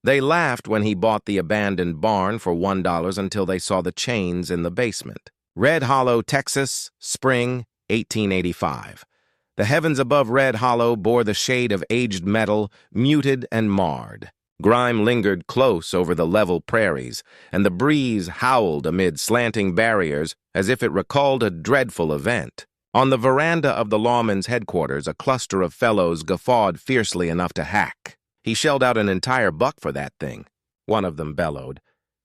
They laughed when he bought the abandoned barn for $1 until they saw the chains in the basement. Red Hollow, Texas, spring, 1885. The heavens above Red Hollow bore the shade of aged metal, muted and marred. Grime lingered close over the level prairies, and the breeze howled amid slanting barriers as if it recalled a dreadful event. On the veranda of the lawman's headquarters, a cluster of fellows guffawed fiercely enough to hack. He shelled out an entire buck for that thing, one of them bellowed.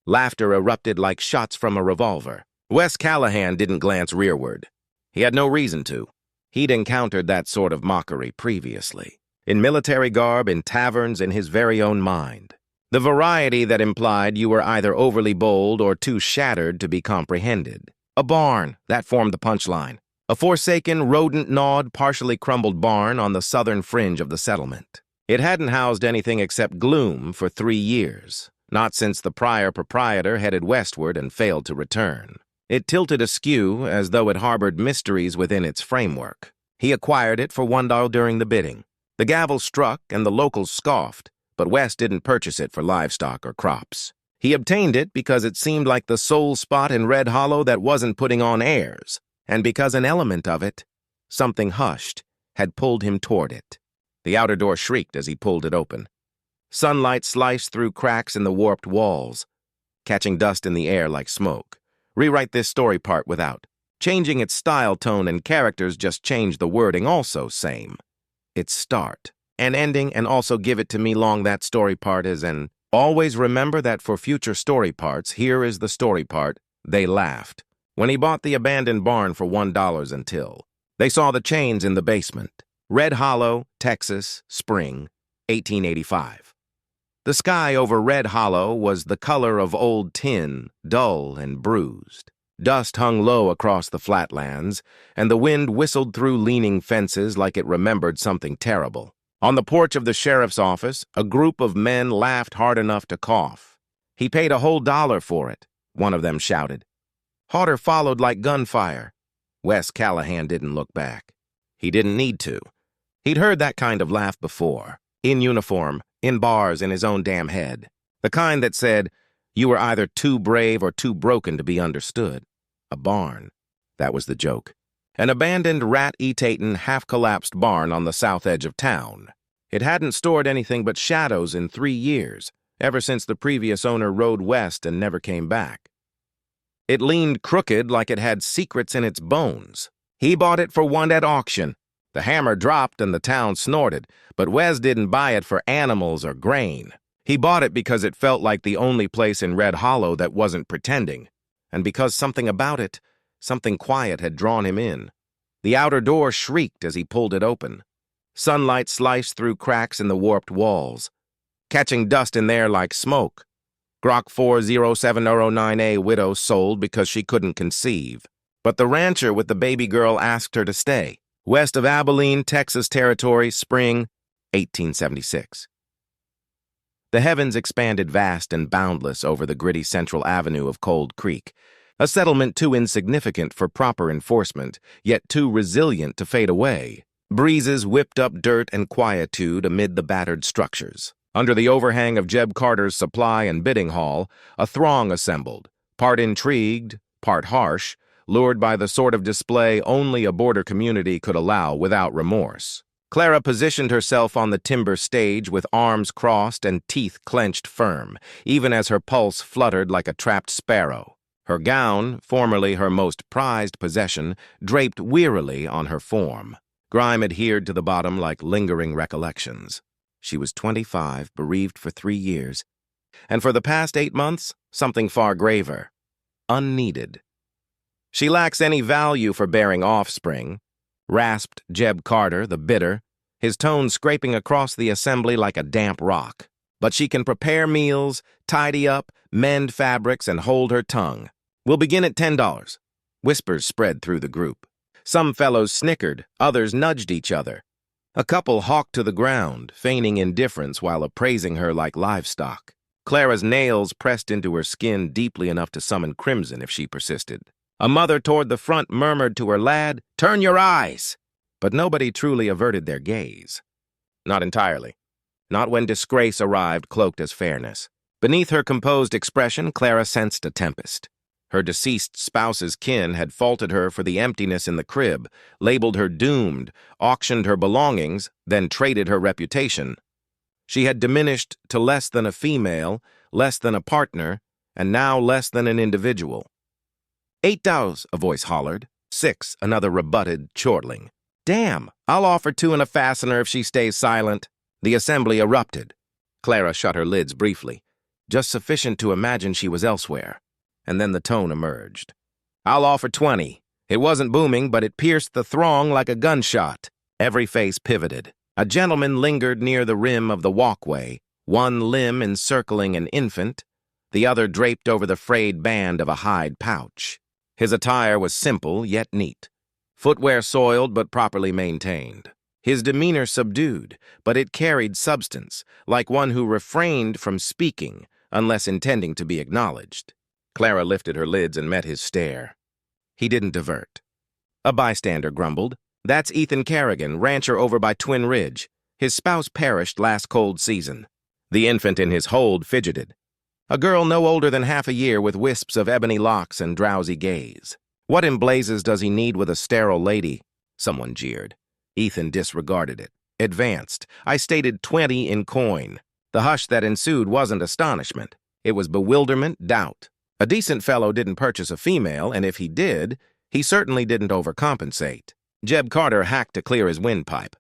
Laughter erupted like shots from a revolver. Wes Callahan didn't glance rearward. He had no reason to. He'd encountered that sort of mockery previously. In military garb, in taverns, in his very own mind. The variety that implied you were either overly bold or too shattered to be comprehended. A barn, that formed the punchline. A forsaken, rodent-gnawed, partially crumbled barn on the southern fringe of the settlement. It hadn't housed anything except gloom for 3 years, not since the prior proprietor headed westward and failed to return. It tilted askew as though it harbored mysteries within its framework. He acquired it for $1 during the bidding. The gavel struck and the locals scoffed, but West didn't purchase it for livestock or crops. He obtained it because it seemed like the sole spot in Red Hollow that wasn't putting on airs, and because an element of it, something hushed, had pulled him toward it. The outer door shrieked as he pulled it open. Sunlight sliced through cracks in the warped walls, catching dust in the air like smoke. Rewrite this story part without. Changing its style, tone, and characters, just change the wording also same. Its start and ending, and also give it to me long that story part is an. Always remember that for future story parts, here is the story part. They laughed when he bought the abandoned barn for $1 until they saw the chains in the basement. Red Hollow, Texas, spring, 1885. The sky over Red Hollow was the color of old tin, dull and bruised. Dust hung low across the flatlands, and the wind whistled through leaning fences like it remembered something terrible. On the porch of the sheriff's office, a group of men laughed hard enough to cough. "He paid a whole $1 for it," one of them shouted. Hodder followed like gunfire. Wes Callahan didn't look back. He didn't need to. He'd heard that kind of laugh before, in uniform, in bars, in his own damn head. The kind that said, you were either too brave or too broken to be understood. A barn. That was the joke. An abandoned, rat-eaten, half-collapsed barn on the south edge of town. It hadn't stored anything but shadows in 3 years, ever since the previous owner rode west and never came back. It leaned crooked like it had secrets in its bones. He bought it for $1 at auction. The hammer dropped and the town snorted, but Wes didn't buy it for animals or grain. He bought it because it felt like the only place in Red Hollow that wasn't pretending, and because something about it, something quiet, had drawn him in. The outer door shrieked as he pulled it open. Sunlight sliced through cracks in the warped walls, catching dust in there like smoke. Grok 40709A widow sold because she couldn't conceive. But the rancher with the baby girl asked her to stay. West of Abilene, Texas Territory, spring, 1876. The heavens expanded vast and boundless over the gritty central avenue of Cold Creek, a settlement too insignificant for proper enforcement, yet too resilient to fade away. Breezes whipped up dirt and quietude amid the battered structures. Under the overhang of Jeb Carter's supply and bidding hall, a throng assembled, part intrigued, part harsh, lured by the sort of display only a border community could allow without remorse. Clara positioned herself on the timber stage with arms crossed and teeth clenched firm, even as her pulse fluttered like a trapped sparrow. Her gown, formerly her most prized possession, draped wearily on her form. Grime adhered to the bottom like lingering recollections. She was 25, bereaved for 3 years, and for the past 8 months, something far graver. Unneeded. She lacks any value for bearing offspring, rasped Jeb Carter, the bidder, his tone scraping across the assembly like a damp rock. But she can prepare meals, tidy up, mend fabrics, and hold her tongue. We'll begin at $10. Whispers spread through the group. Some fellows snickered, others nudged each other. A couple hawked to the ground, feigning indifference while appraising her like livestock. Clara's nails pressed into her skin deeply enough to summon crimson if she persisted. A mother toward the front murmured to her lad, "Turn your eyes!" But nobody truly averted their gaze. Not entirely. not when disgrace arrived cloaked as fairness. Beneath her composed expression, Clara sensed a tempest. Her deceased spouse's kin had faulted her for the emptiness in the crib, labeled her doomed, auctioned her belongings, then traded her reputation. She had diminished to less than a female, less than a partner, and now less than an individual. $8, a voice hollered. 6, another rebutted, chortling. Damn, I'll offer 2 and a fastener if she stays silent. The assembly erupted. Clara shut her lids briefly, just sufficient to imagine she was elsewhere. And then the tone emerged. I'll offer 20. It wasn't booming, but it pierced the throng like a gunshot. Every face pivoted. A gentleman lingered near the rim of the walkway, one limb encircling an infant, the other draped over the frayed band of a hide pouch. His attire was simple yet neat, footwear soiled but properly maintained. His demeanor subdued, but it carried substance, like one who refrained from speaking unless intending to be acknowledged. Clara lifted her lids and met his stare. He didn't divert. A bystander grumbled, "That's Ethan Kerrigan, rancher over by Twin Ridge. His spouse perished last cold season." The infant in his hold fidgeted. A girl no older than half a year with wisps of ebony locks and drowsy gaze. "What in blazes does he need with a sterile lady?" Someone jeered. Ethan disregarded it. Advanced. "I stated 20 in coin." The hush that ensued wasn't astonishment. It was bewilderment, doubt. A decent fellow didn't purchase a female, and if he did, he certainly didn't overcompensate. Jeb Carter hacked to clear his windpipe.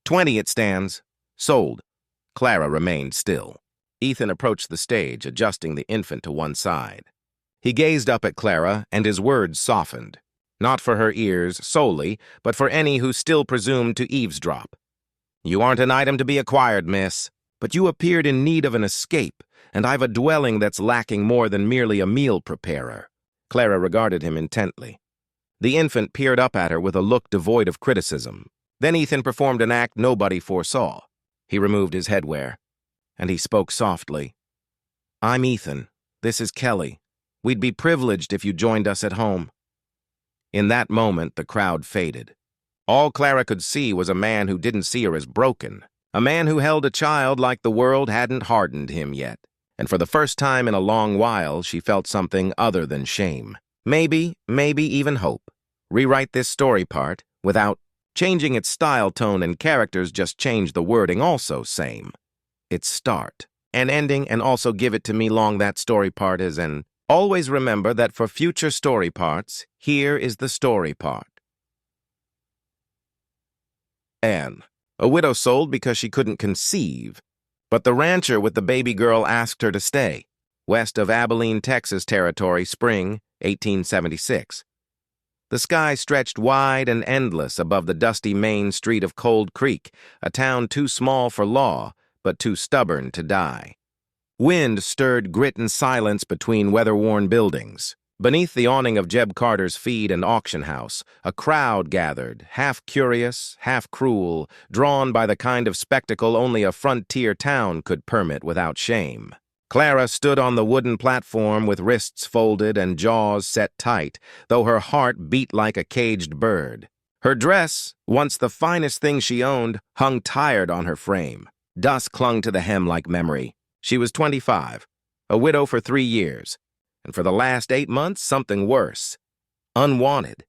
20 it stands. Sold." Clara remained still. Ethan approached the stage, adjusting the infant to one side. He gazed up at Clara, and his words softened. Not for her ears solely, but for any who still presumed to eavesdrop. "You aren't an item to be acquired, miss, but you appeared in need of an escape, and I've a dwelling that's lacking more than merely a meal preparer." Clara regarded him intently. The infant peered up at her with a look devoid of criticism. Then Ethan performed an act nobody foresaw. He removed his headwear, and he spoke softly. "I'm Ethan. This is Kelly. We'd be privileged if you joined us at home." In that moment, the crowd faded. All Clara could see was a man who didn't see her as broken, a man who held a child like the world hadn't hardened him yet. And for the first time in a long while, she felt something other than shame. Maybe even hope. Rewrite this story part without changing its style, tone, and characters, just change the wording also same. Its start and ending, and also give it to me long that story part is, and always remember that for future story parts, here is the story part. Anne. A widow sold because she couldn't conceive, but the rancher with the baby girl asked her to stay. West of Abilene, Texas territory, spring, 1876. The sky stretched wide and endless above the dusty main street of Cold Creek, a town too small for law, but too stubborn to die. Wind stirred grit and silence between weather-worn buildings. Beneath the awning of Jeb Carter's feed and auction house, a crowd gathered, half curious, half cruel, drawn by the kind of spectacle only a frontier town could permit without shame. Clara stood on the wooden platform with wrists folded and jaws set tight, though her heart beat like a caged bird. Her dress, once the finest thing she owned, hung tired on her frame. Dust clung to the hem like memory. She was 25, a widow for 3 years, and for the last 8 months, something worse. Unwanted.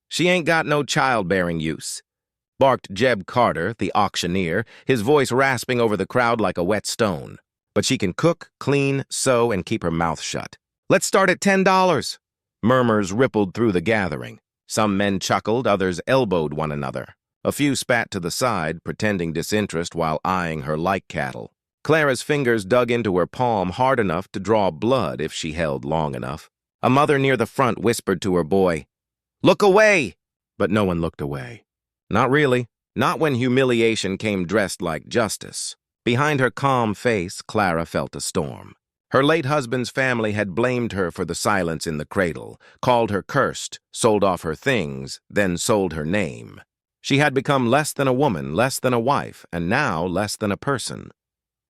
"She ain't got no childbearing use," barked Jeb Carter, the auctioneer, his voice rasping over the crowd like a wet stone. "But she can cook, clean, sew, and keep her mouth shut. Let's start at $10. Murmurs rippled through the gathering. Some men chuckled, others elbowed one another. A few spat to the side, pretending disinterest while eyeing her like cattle. Clara's fingers dug into her palm hard enough to draw blood if she held long enough. A mother near the front whispered to her boy, "Look away!" But no one looked away. Not really. Not when humiliation came dressed like justice. Behind her calm face, Clara felt a storm. Her late husband's family had blamed her for the silence in the cradle, called her cursed, sold off her things, then sold her name. She had become less than a woman, less than a wife, and now less than a person.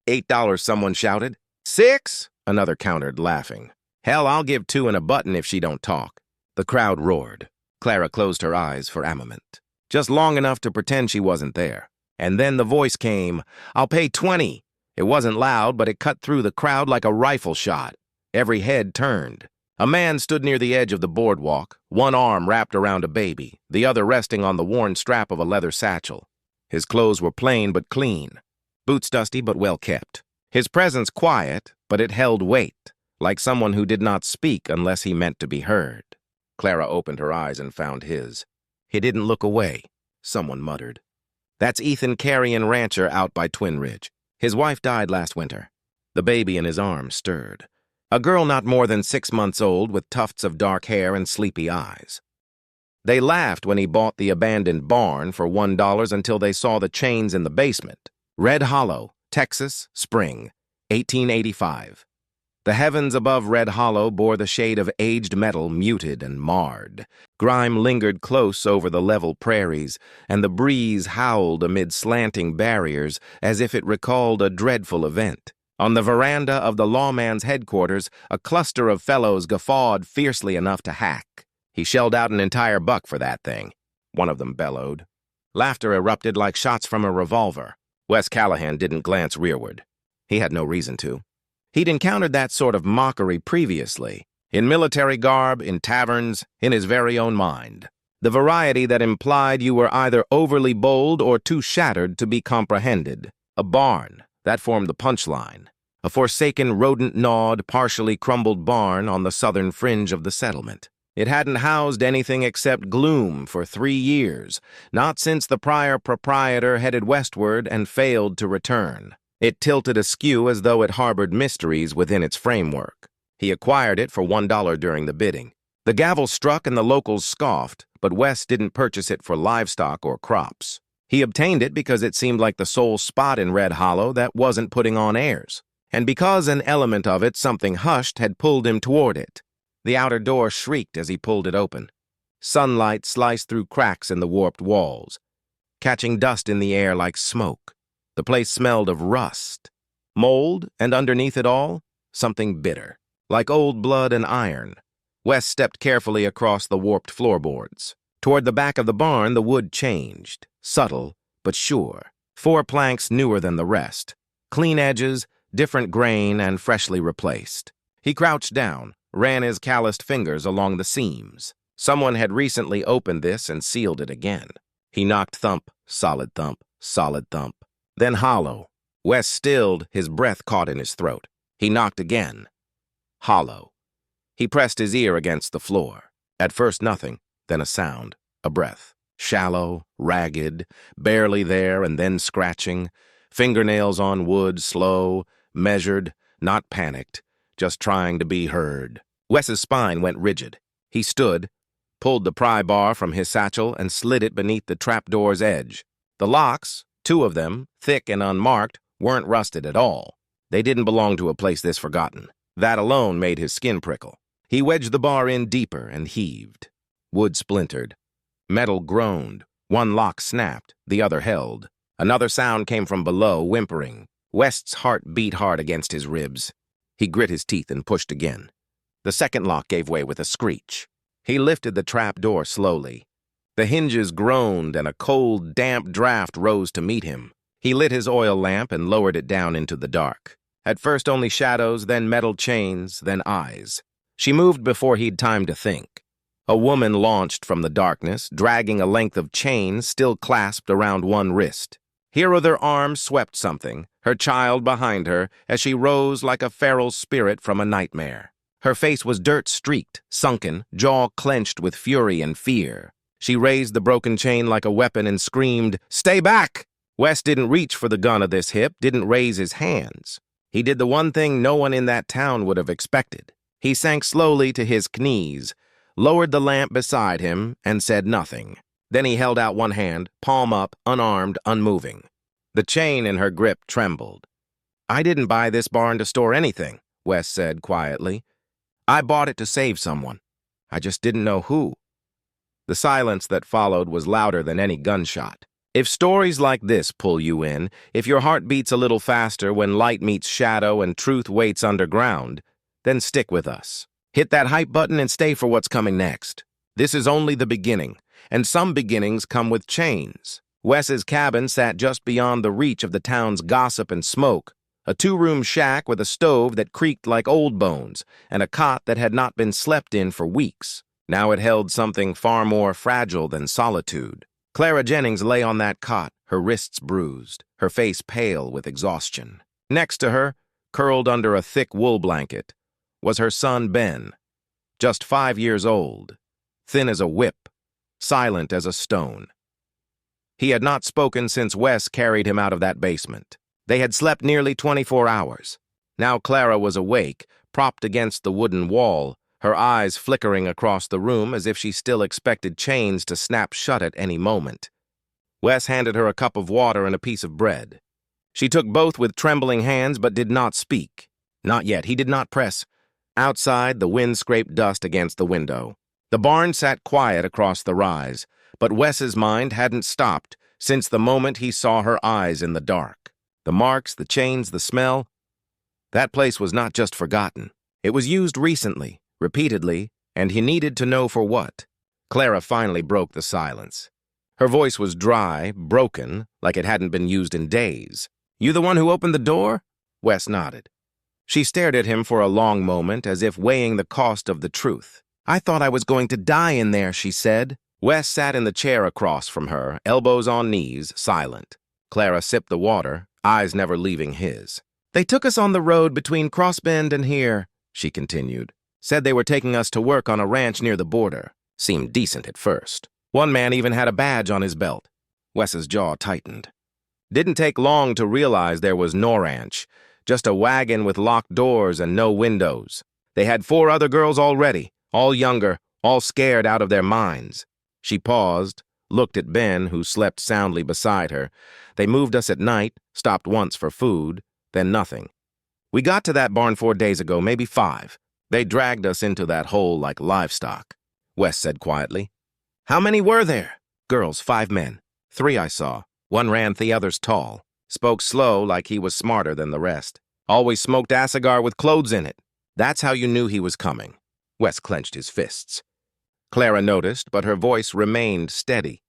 $8, someone shouted. "6?" another countered, laughing. "Hell, I'll give 2 and a button if she don't talk." The crowd roared. Clara closed her eyes for armament. Just long enough to pretend she wasn't there. And then the voice came, "I'll pay 20. It wasn't loud, but it cut through the crowd like a rifle shot. Every head turned. A man stood near the edge of the boardwalk, one arm wrapped around a baby, the other resting on the worn strap of a leather satchel. His clothes were plain but clean, boots dusty but well kept. His presence quiet, but it held weight, like someone who did not speak unless he meant to be heard. Clara opened her eyes and found his. He didn't look away, someone muttered. "That's Ethan Carrion Rancher out by Twin Ridge. His wife died last winter." The baby in his arms stirred. A girl not more than 6 months old with tufts of dark hair and sleepy eyes. They laughed when he bought the abandoned barn for $1 until they saw the chains in the basement. Red Hollow, Texas, spring, 1885. The heavens above Red Hollow bore the shade of aged metal, muted and marred. Grime lingered close over the level prairies, and the breeze howled amid slanting barriers as if it recalled a dreadful event. On the veranda of the lawman's headquarters, a cluster of fellows guffawed fiercely enough to hack. "He shelled out an entire buck for that thing," one of them bellowed. Laughter erupted like shots from a revolver. Wes Callahan didn't glance rearward. He had no reason to. He'd encountered that sort of mockery previously, in military garb, in taverns, in his very own mind. The variety that implied you were either overly bold or too shattered to be comprehended. A barn. That formed the punchline. A forsaken, rodent-gnawed, partially crumbled barn on the southern fringe of the settlement. It hadn't housed anything except gloom for 3 years, not since the prior proprietor headed westward and failed to return. It tilted askew as though it harbored mysteries within its framework. He acquired it for $1 during the bidding. The gavel struck and the locals scoffed, but Wes didn't purchase it for livestock or crops. He obtained it because it seemed like the sole spot in Red Hollow that wasn't putting on airs, and because an element of it, something hushed, had pulled him toward it. The outer door shrieked as he pulled it open. Sunlight sliced through cracks in the warped walls, catching dust in the air like smoke. The place smelled of rust, mold, and underneath it all, something bitter, like old blood and iron. Wes stepped carefully across the warped floorboards. Toward the back of the barn, the wood changed. Subtle, but sure. 4 planks newer than the rest. Clean edges, different grain, and freshly replaced. He crouched down, ran his calloused fingers along the seams. Someone had recently opened this and sealed it again. He knocked thump, solid thump, solid thump. Then hollow. Wes stilled, his breath caught in his throat. He knocked again. Hollow. He pressed his ear against the floor. At first nothing, then a sound, a breath. Shallow, ragged, barely there and then scratching, fingernails on wood, slow, measured, not panicked, just trying to be heard. Wes's spine went rigid. He stood, pulled the pry bar from his satchel and slid it beneath the trapdoor's edge. The locks, 2 of them, thick and unmarked, weren't rusted at all. They didn't belong to a place this forgotten. That alone made his skin prickle. He wedged the bar in deeper and heaved. Wood splintered. Metal groaned. One lock snapped, the other held. Another sound came from below, whimpering. West's heart beat hard against his ribs. He grit his teeth and pushed again. The second lock gave way with a screech. He lifted the trap door slowly. The hinges groaned and a cold, damp draft rose to meet him. He lit his oil lamp and lowered it down into the dark. At first only shadows, then metal chains, then eyes. She moved before he'd time to think. A woman launched from the darkness, dragging a length of chain still clasped around one wrist. Here other arms swept something, her child behind her, as she rose like a feral spirit from a nightmare. Her face was dirt-streaked, sunken, jaw clenched with fury and fear. She raised the broken chain like a weapon and screamed, "Stay back!" Wes didn't reach for the gun at this hip, didn't raise his hands. He did the one thing no one in that town would have expected. He sank slowly to his knees, lowered the lamp beside him, and said nothing. Then he held out one hand, palm up, unarmed, unmoving. The chain in her grip trembled. "I didn't buy this barn to store anything," Wes said quietly. "I bought it to save someone. I just didn't know who." The silence that followed was louder than any gunshot. If stories like this pull you in, if your heart beats a little faster when light meets shadow and truth waits underground, then stick with us. Hit that hype button and stay for what's coming next. This is only the beginning, and some beginnings come with chains. Wes's cabin sat just beyond the reach of the town's gossip and smoke, a two-room shack with a stove that creaked like old bones and a cot that had not been slept in for weeks. Now it held something far more fragile than solitude. Clara Jennings lay on that cot, her wrists bruised, her face pale with exhaustion. Next to her, curled under a thick wool blanket, was her son Ben, just 5 years old, thin as a whip, silent as a stone. He had not spoken since Wes carried him out of that basement. They had slept nearly 24 hours. Now Clara was awake, propped against the wooden wall, her eyes flickering across the room as if she still expected chains to snap shut at any moment. Wes handed her a cup of water and a piece of bread. She took both with trembling hands but did not speak. Not yet. He did not press. Outside, the wind scraped dust against the window. The barn sat quiet across the rise, but Wes's mind hadn't stopped since the moment he saw her eyes in the dark. The marks, the chains, the smell. That place was not just forgotten. It was used recently, repeatedly, and he needed to know for what. Clara finally broke the silence. Her voice was dry, broken, like it hadn't been used in days. "You the one who opened the door?" Wes nodded. She stared at him for a long moment, as if weighing the cost of the truth. "I thought I was going to die in there," she said. Wes sat in the chair across from her, elbows on knees, silent. Clara sipped the water, eyes never leaving his. "They took us on the road between Crossbend and here," she continued. "Said they were taking us to work on a ranch near the border. Seemed decent at first. One man even had a badge on his belt." Wes's jaw tightened. Didn't take long to realize there was no ranch, just a wagon with locked doors and no windows. They had 4 other girls already, all younger, all scared out of their minds. She paused, looked at Ben, who slept soundly beside her. They moved us at night, stopped once for food, then nothing. We got to that barn 4 days ago, maybe 5. They dragged us into that hole like livestock," Wes said quietly. "How many were there?" "Girls, 5 men. 3 I saw. One ran, the other's tall. Spoke slow like he was smarter than the rest. Always smoked a cigar with clothes in it. That's how you knew he was coming." Wes clenched his fists. Clara noticed, but her voice remained steady.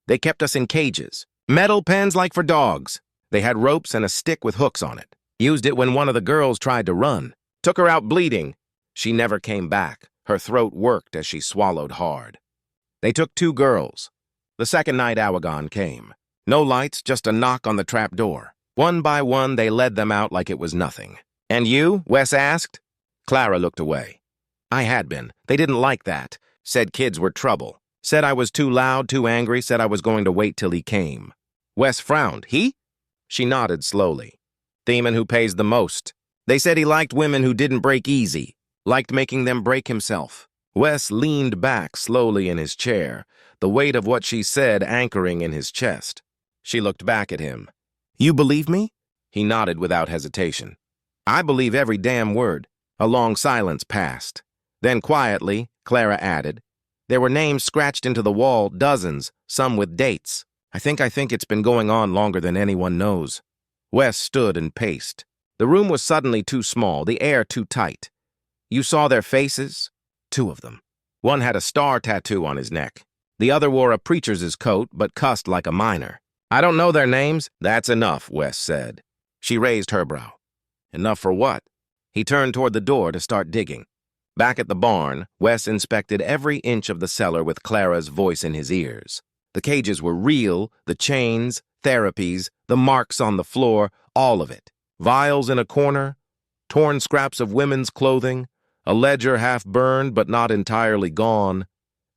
"They kept us in cages. Metal pens like for dogs. They had ropes and a stick with hooks on it. Used it when one of the girls tried to run. Took her out bleeding. She never came back. Her throat worked as she swallowed hard. They took 2 girls. The second night Awagon came. No lights, just a knock on the trap door. One by one, they led them out like it was nothing. "And you?" Wes asked. Clara looked away. "I had been. They didn't like that. Said kids were trouble. Said I was too loud, too angry, said I was going to wait till he came." Wes frowned. "He?" She nodded slowly. "Thieman who pays the most. They said he liked women who didn't break easy. Liked making them break himself." Wes leaned back slowly in his chair, the weight of what she said anchoring in his chest. She looked back at him. "You believe me?" He nodded without hesitation. "I believe every damn word." A long silence passed. Then quietly, Clara added, "There were names scratched into the wall, dozens, some with dates. I think it's been going on longer than anyone knows." Wes stood and paced. The room was suddenly too small, the air too tight. "You saw their faces?" 2 of them. One had a star tattoo on his neck. The other wore a preacher's coat, but cussed like a miner. "I don't know their names." "That's enough," Wes said. She raised her brow. "Enough for what?" He turned toward the door to start digging. Back at the barn, Wes inspected every inch of the cellar with Clara's voice in his ears. The cages were real, the chains, therapies, the marks on the floor, all of it. Vials in a corner, torn scraps of women's clothing, a ledger half burned but not entirely gone,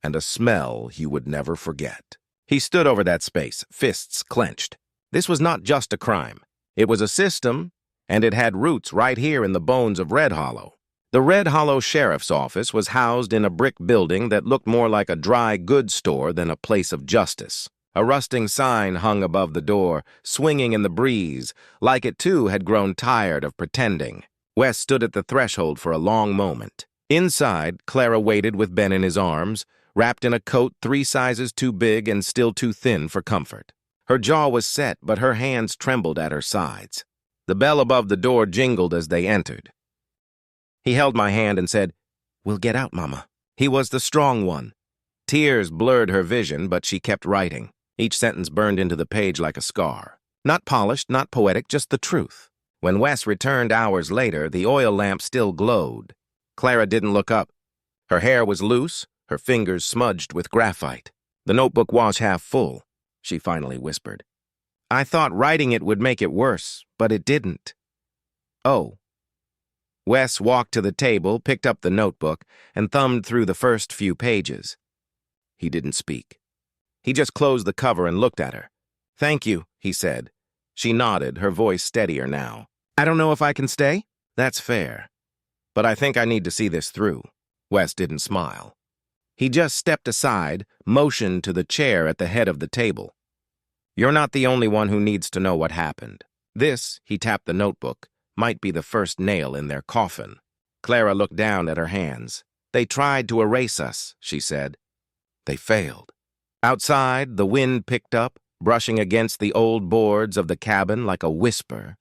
and a smell he would never forget. He stood over that space, fists clenched. This was not just a crime. It was a system, and it had roots right here in the bones of Red Hollow. The Red Hollow Sheriff's Office was housed in a brick building that looked more like a dry goods store than a place of justice. A rusting sign hung above the door, swinging in the breeze, like it too had grown tired of pretending. Wes stood at the threshold for a long moment. Inside, Clara waited with Ben in his arms, wrapped in a coat 3 sizes too big and still too thin for comfort. Her jaw was set, but her hands trembled at her sides. The bell above the door jingled as they entered. He held my hand and said, "We'll get out, Mama." He was the strong one. Tears blurred her vision, but she kept writing. Each sentence burned into the page like a scar. Not polished, not poetic, just the truth. When Wes returned hours later, the oil lamp still glowed. Clara didn't look up. Her hair was loose, her fingers smudged with graphite. The notebook was half full, she finally whispered. I thought writing it would make it worse, but it didn't. Oh. Wes walked to the table, picked up the notebook, and thumbed through the first few pages. He didn't speak. He just closed the cover and looked at her. Thank you, he said. She nodded, her voice steadier now. I don't know if I can stay? That's fair. But I think I need to see this through. Wes didn't smile. He just stepped aside, motioned to the chair at the head of the table. You're not the only one who needs to know what happened. This, he tapped the notebook, might be the first nail in their coffin. Clara looked down at her hands. They tried to erase us, she said. They failed. Outside, the wind picked up, brushing against the old boards of the cabin like a whisper.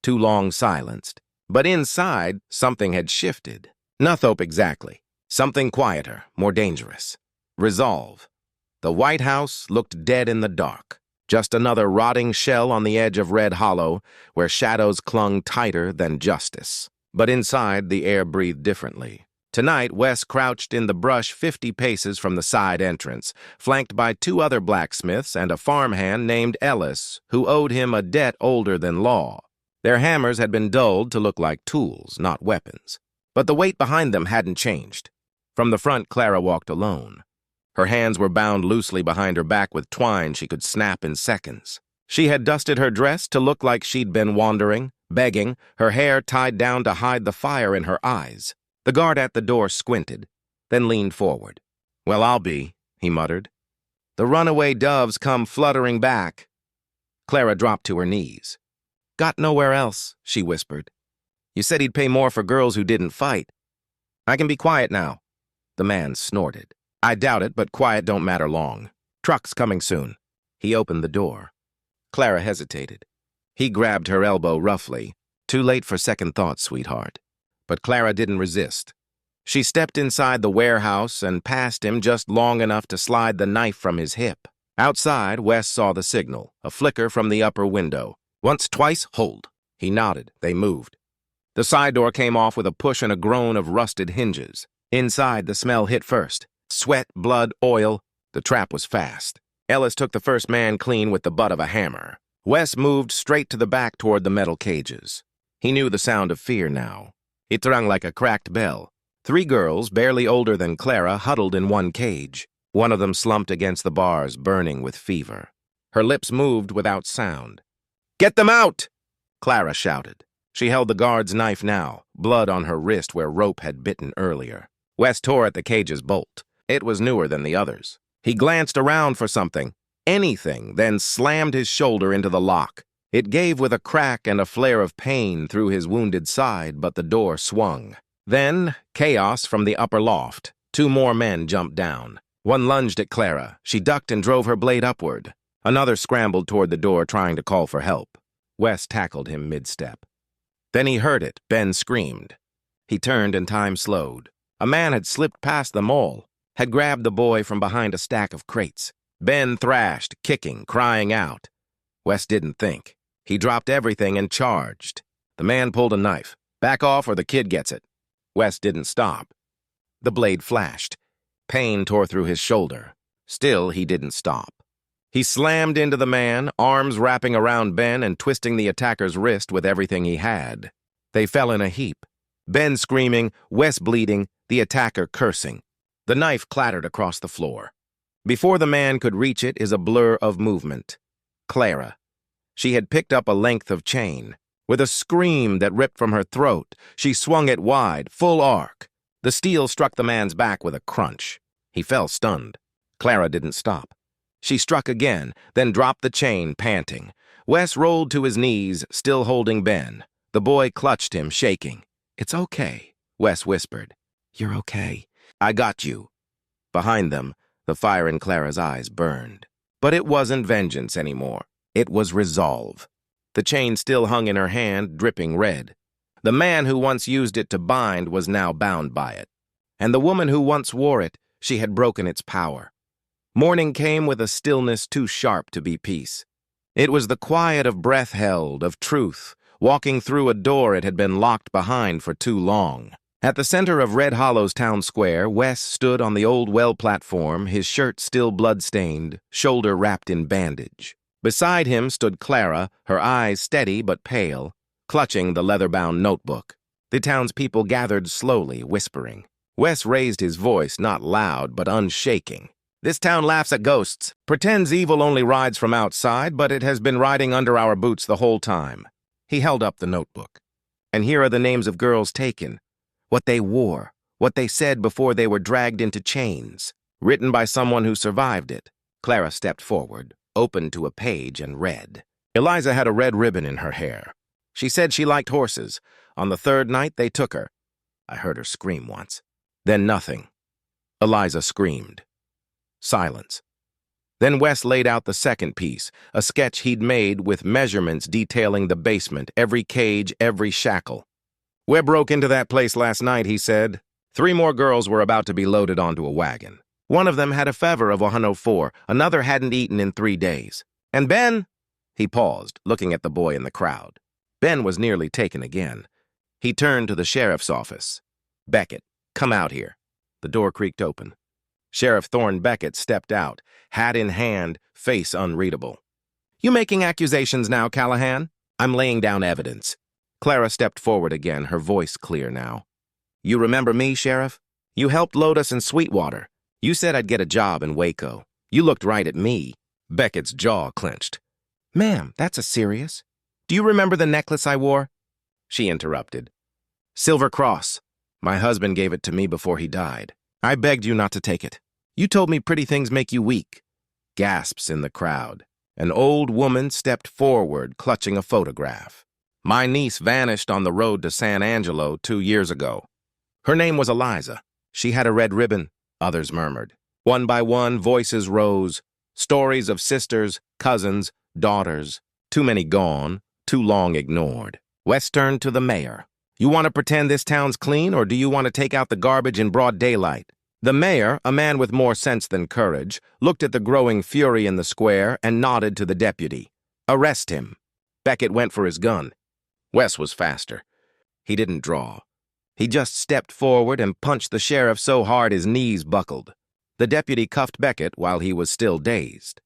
Too long silenced. But inside, something had shifted. Nothing exactly. Something quieter, more dangerous. Resolve. The White House looked dead in the dark. Just another rotting shell on the edge of Red Hollow, where shadows clung tighter than justice. But inside, the air breathed differently. Tonight, Wes crouched in the brush 50 paces from the side entrance, flanked by 2 other blacksmiths and a farmhand named Ellis, who owed him a debt older than law. Their hammers had been dulled to look like tools, not weapons. But the weight behind them hadn't changed. From the front, Clara walked alone. Her hands were bound loosely behind her back with twine she could snap in seconds. She had dusted her dress to look like she'd been wandering, begging, her hair tied down to hide the fire in her eyes. The guard at the door squinted, then leaned forward. Well, I'll be, he muttered. The runaway doves come fluttering back. Clara dropped to her knees. Got nowhere else, she whispered. You said he'd pay more for girls who didn't fight. I can be quiet now. The man snorted. I doubt it, but quiet don't matter long. Truck's coming soon. He opened the door. Clara hesitated. He grabbed her elbow roughly. Too late for second thoughts, sweetheart. But Clara didn't resist. She stepped inside the warehouse and past him just long enough to slide the knife from his hip. Outside, Wes saw the signal, a flicker from the upper window. Once, twice, hold. He nodded. They moved. The side door came off with a push and a groan of rusted hinges. Inside, the smell hit first. Sweat, blood, oil. The trap was fast. Ellis took the first man clean with the butt of a hammer. Wes moved straight to the back toward the metal cages. He knew the sound of fear now. It rang like a cracked bell. 3 girls, barely older than Clara, huddled in one cage. One of them slumped against the bars, burning with fever. Her lips moved without sound. Get them out! Clara shouted. She held the guard's knife now, blood on her wrist where rope had bitten earlier. Wes tore at the cage's bolt. It was newer than the others. He glanced around for something, anything, then slammed his shoulder into the lock. It gave with a crack and a flare of pain through his wounded side, but the door swung. Then, chaos from the upper loft. 2 more men jumped down. One lunged at Clara. She ducked and drove her blade upward. Another scrambled toward the door, trying to call for help. Wes tackled him mid-step. Then he heard it. Ben screamed. He turned and time slowed. A man had slipped past them all, had grabbed the boy from behind a stack of crates. Ben thrashed, kicking, crying out. Wes didn't think. He dropped everything and charged. The man pulled a knife. Back off or the kid gets it. Wes didn't stop. The blade flashed. Pain tore through his shoulder. Still, he didn't stop. He slammed into the man, arms wrapping around Ben and twisting the attacker's wrist with everything he had. They fell in a heap. Ben screaming, Wes bleeding, the attacker cursing. The knife clattered across the floor. Before the man could reach it is a blur of movement. Clara. She had picked up a length of chain. With a scream that ripped from her throat, she swung it wide, full arc. The steel struck the man's back with a crunch. He fell stunned. Clara didn't stop. She struck again, then dropped the chain, panting. Wes rolled to his knees, still holding Ben. The boy clutched him, shaking. It's okay, Wes whispered. You're okay. I got you. Behind them, the fire in Clara's eyes burned. But it wasn't vengeance anymore. It was resolve. The chain still hung in her hand, dripping red. The man who once used it to bind was now bound by it. And the woman who once wore it, she had broken its power. Morning came with a stillness too sharp to be peace. It was the quiet of breath held, of truth, walking through a door it had been locked behind for too long. At the center of Red Hollow's town square, Wes stood on the old well platform, his shirt still blood-stained, shoulder wrapped in bandage. Beside him stood Clara, her eyes steady but pale, clutching the leather-bound notebook. The townspeople gathered slowly, whispering. Wes raised his voice, not loud but unshaking. This town laughs at ghosts, pretends evil only rides from outside, but it has been riding under our boots the whole time. He held up the notebook. And here are the names of girls taken, what they wore, what they said before they were dragged into chains, written by someone who survived it. Clara stepped forward, opened to a page, and read. Eliza had a red ribbon in her hair. She said she liked horses. On the third night, they took her. I heard her scream once. Then nothing. Eliza screamed. Silence. Then Wes laid out the second piece, a sketch he'd made with measurements detailing the basement, every cage, every shackle. "We broke into that place last night," he said. 3 more girls were about to be loaded onto a wagon. One of them had a fever of 104, another hadn't eaten in 3 days. And Ben? He paused, looking at the boy in the crowd. Ben was nearly taken again. He turned to the sheriff's office. "Beckett, come out here." The door creaked open. Sheriff Thorne Beckett stepped out, hat in hand, face unreadable. "You making accusations now, Callahan?" "I'm laying down evidence." Clara stepped forward again, her voice clear now. "You remember me, Sheriff? You helped load us in Sweetwater. You said I'd get a job in Waco. You looked right at me." Beckett's jaw clenched. "Ma'am, that's a serious. Do you remember the necklace I wore?" She interrupted. "Silver Cross. My husband gave it to me before he died. I begged you not to take it. You told me pretty things make you weak." Gasps in the crowd. An old woman stepped forward, clutching a photograph. "My niece vanished on the road to San Angelo 2 years ago. Her name was Eliza. She had a red ribbon," others murmured. One by one, voices rose. Stories of sisters, cousins, daughters. Too many gone, too long ignored. Wes turned to the mayor. "You want to pretend this town's clean, or do you want to take out the garbage in broad daylight?" The mayor, a man with more sense than courage, looked at the growing fury in the square and nodded to the deputy. "Arrest him." Beckett went for his gun. Wes was faster. He didn't draw. He just stepped forward and punched the sheriff so hard his knees buckled. The deputy cuffed Beckett while he was still dazed.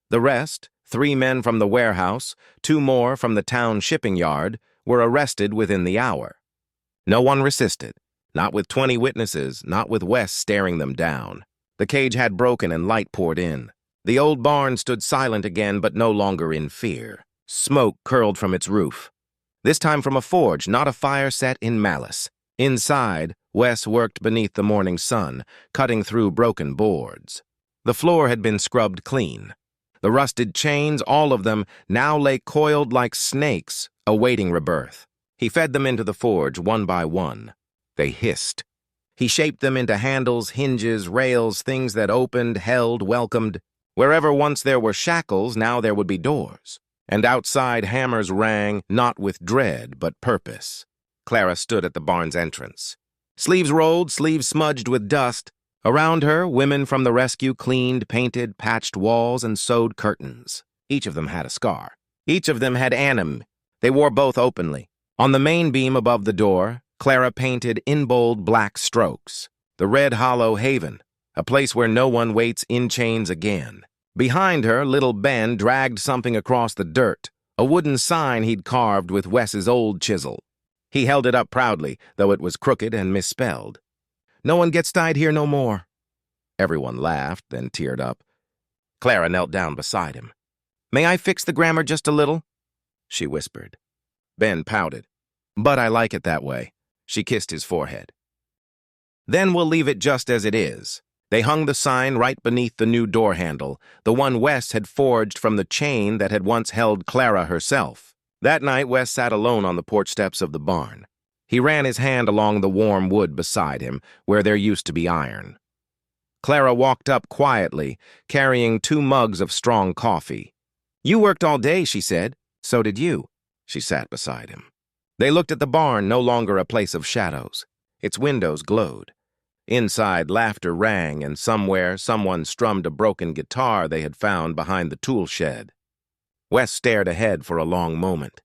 The rest, 3 men from the warehouse, 2 more from the town shipping yard, were arrested within the hour. No one resisted. Not with 20 witnesses, not with Wes staring them down. The cage had broken and light poured in. The old barn stood silent again, but no longer in fear. Smoke curled from its roof. This time from a forge, not a fire set in malice. Inside, Wes worked beneath the morning sun, cutting through broken boards. The floor had been scrubbed clean. The rusted chains, all of them, now lay coiled like snakes, awaiting rebirth. He fed them into the forge one by one. They hissed. He shaped them into handles, hinges, rails, things that opened, held, welcomed. Wherever once there were shackles, now there would be doors. And outside hammers rang, not with dread, but purpose. Clara stood at the barn's entrance. Sleeves rolled, sleeves smudged with dust. Around her, women from the rescue cleaned, painted, patched walls, and sewed curtains. Each of them had a scar. Each of them had anim. They wore both openly. On the main beam above the door, Clara painted in bold black strokes. The Red Hollow Haven, a place where no one waits in chains again. Behind her, little Ben dragged something across the dirt, a wooden sign he'd carved with Wes's old chisel. He held it up proudly, though it was crooked and misspelled. "No one gets tied here no more." Everyone laughed, then teared up. Clara knelt down beside him. "May I fix the grammar just a little?" she whispered. Ben pouted. "But I like it that way." She kissed his forehead. "Then we'll leave it just as it is." They hung the sign right beneath the new door handle, the one Wes had forged from the chain that had once held Clara herself. That night, Wes sat alone on the porch steps of the barn. He ran his hand along the warm wood beside him, where there used to be iron. Clara walked up quietly, carrying 2 mugs of strong coffee. "You worked all day," she said. "So did you." She sat beside him. They looked at the barn, no longer a place of shadows. Its windows glowed. Inside, laughter rang, and somewhere someone strummed a broken guitar they had found behind the tool shed. Wes stared ahead for a long moment.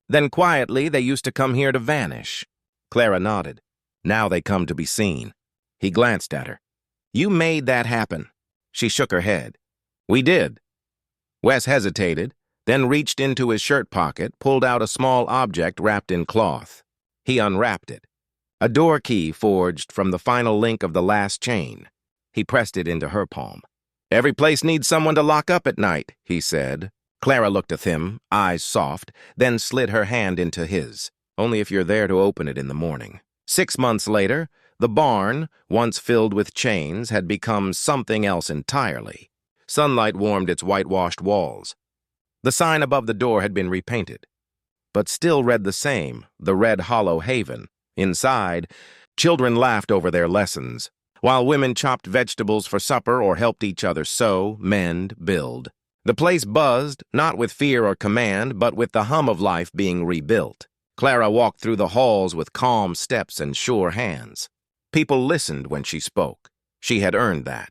Then quietly, they used to come here to vanish. Clara nodded. Now they come to be seen. He glanced at her. You made that happen. She shook her head. We did. Wes hesitated, then reached into his shirt pocket, pulled out a small object wrapped in cloth. He unwrapped it. A door key forged from the final link of the last chain. He pressed it into her palm. Every place needs someone to lock up at night, he said. Clara looked at him, eyes soft, then slid her hand into his. Only if you're there to open it in the morning. 6 months later, the barn, once filled with chains, had become something else entirely. Sunlight warmed its whitewashed walls. The sign above the door had been repainted, but still read the same, the Red Hollow Haven. Inside, children laughed over their lessons, while women chopped vegetables for supper or helped each other sew, mend, build. The place buzzed, not with fear or command, but with the hum of life being rebuilt. Clara walked through the halls with calm steps and sure hands. People listened when she spoke. She had earned that.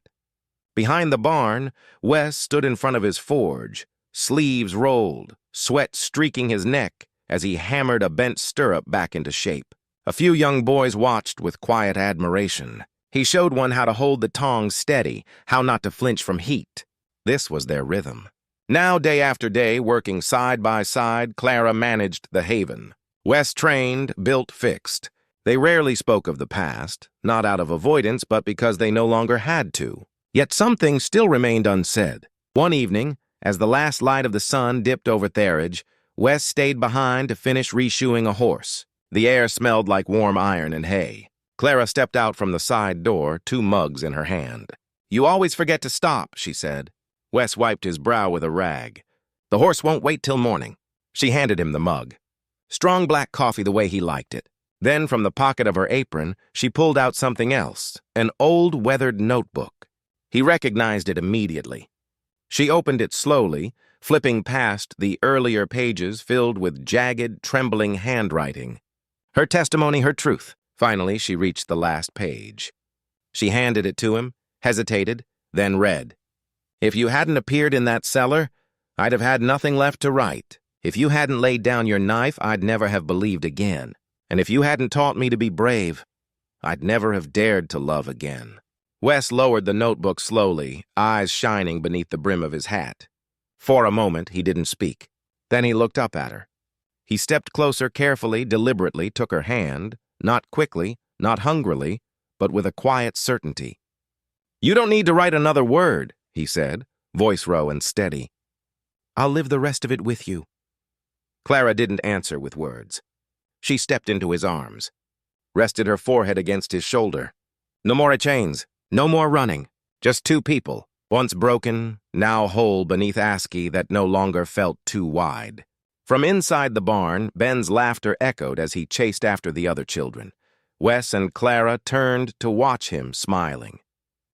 Behind the barn, Wes stood in front of his forge, sleeves rolled, sweat streaking his neck as he hammered a bent stirrup back into shape. A few young boys watched with quiet admiration. He showed one how to hold the tongs steady, how not to flinch from heat. This was their rhythm. Now, day after day, working side by side, Clara managed the haven. Wes trained, built, fixed. They rarely spoke of the past, not out of avoidance, but because they no longer had to. Yet some things still remained unsaid. One evening, as the last light of the sun dipped over Therridge, Wes stayed behind to finish reshoeing a horse. The air smelled like warm iron and hay. Clara stepped out from the side door, 2 mugs in her hand. You always forget to stop, she said. Wes wiped his brow with a rag. The horse won't wait till morning. She handed him the mug. Strong black coffee the way he liked it. Then, from the pocket of her apron, she pulled out something else, an old, weathered notebook. He recognized it immediately. She opened it slowly, flipping past the earlier pages filled with jagged, trembling handwriting. Her testimony, her truth. Finally, she reached the last page. She handed it to him, hesitated, then read. If you hadn't appeared in that cellar, I'd have had nothing left to write. If you hadn't laid down your knife, I'd never have believed again. And if you hadn't taught me to be brave, I'd never have dared to love again. Wes lowered the notebook slowly, eyes shining beneath the brim of his hat. For a moment, he didn't speak. Then he looked up at her. He stepped closer carefully, deliberately, took her hand, not quickly, not hungrily, but with a quiet certainty. You don't need to write another word, he said, voice low and steady. I'll live the rest of it with you. Clara didn't answer with words. She stepped into his arms, rested her forehead against his shoulder. No more chains, no more running, just 2 people, once broken, now whole beneath ASCII that no longer felt too wide. From inside the barn, Ben's laughter echoed as he chased after the other children. Wes and Clara turned to watch him, smiling.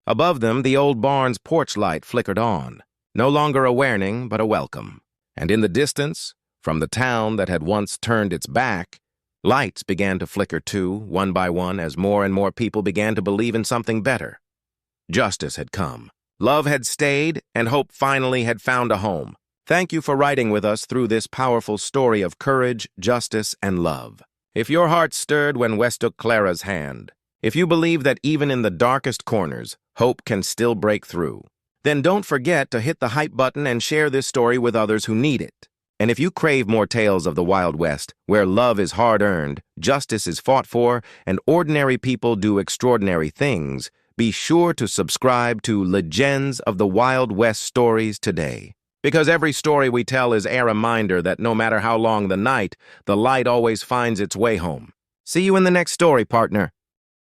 Above them, the old barn's porch light flickered on, no longer a warning, but a welcome. And in the distance, from the town that had once turned its back, lights began to flicker too, one by one, as more and more people began to believe in something better. Justice had come. Love had stayed, and hope finally had found a home. Thank you for writing with us through this powerful story of courage, justice, and love. If your heart stirred when Wes took Clara's hand, if you believe that even in the darkest corners, hope can still break through, then don't forget to hit the hype button and share this story with others who need it. And if you crave more tales of the Wild West, where love is hard-earned, justice is fought for, and ordinary people do extraordinary things, be sure to subscribe to Legends of the Wild West Stories today. Because every story we tell is a reminder that no matter how long the night, the light always finds its way home. See you in the next story, partner.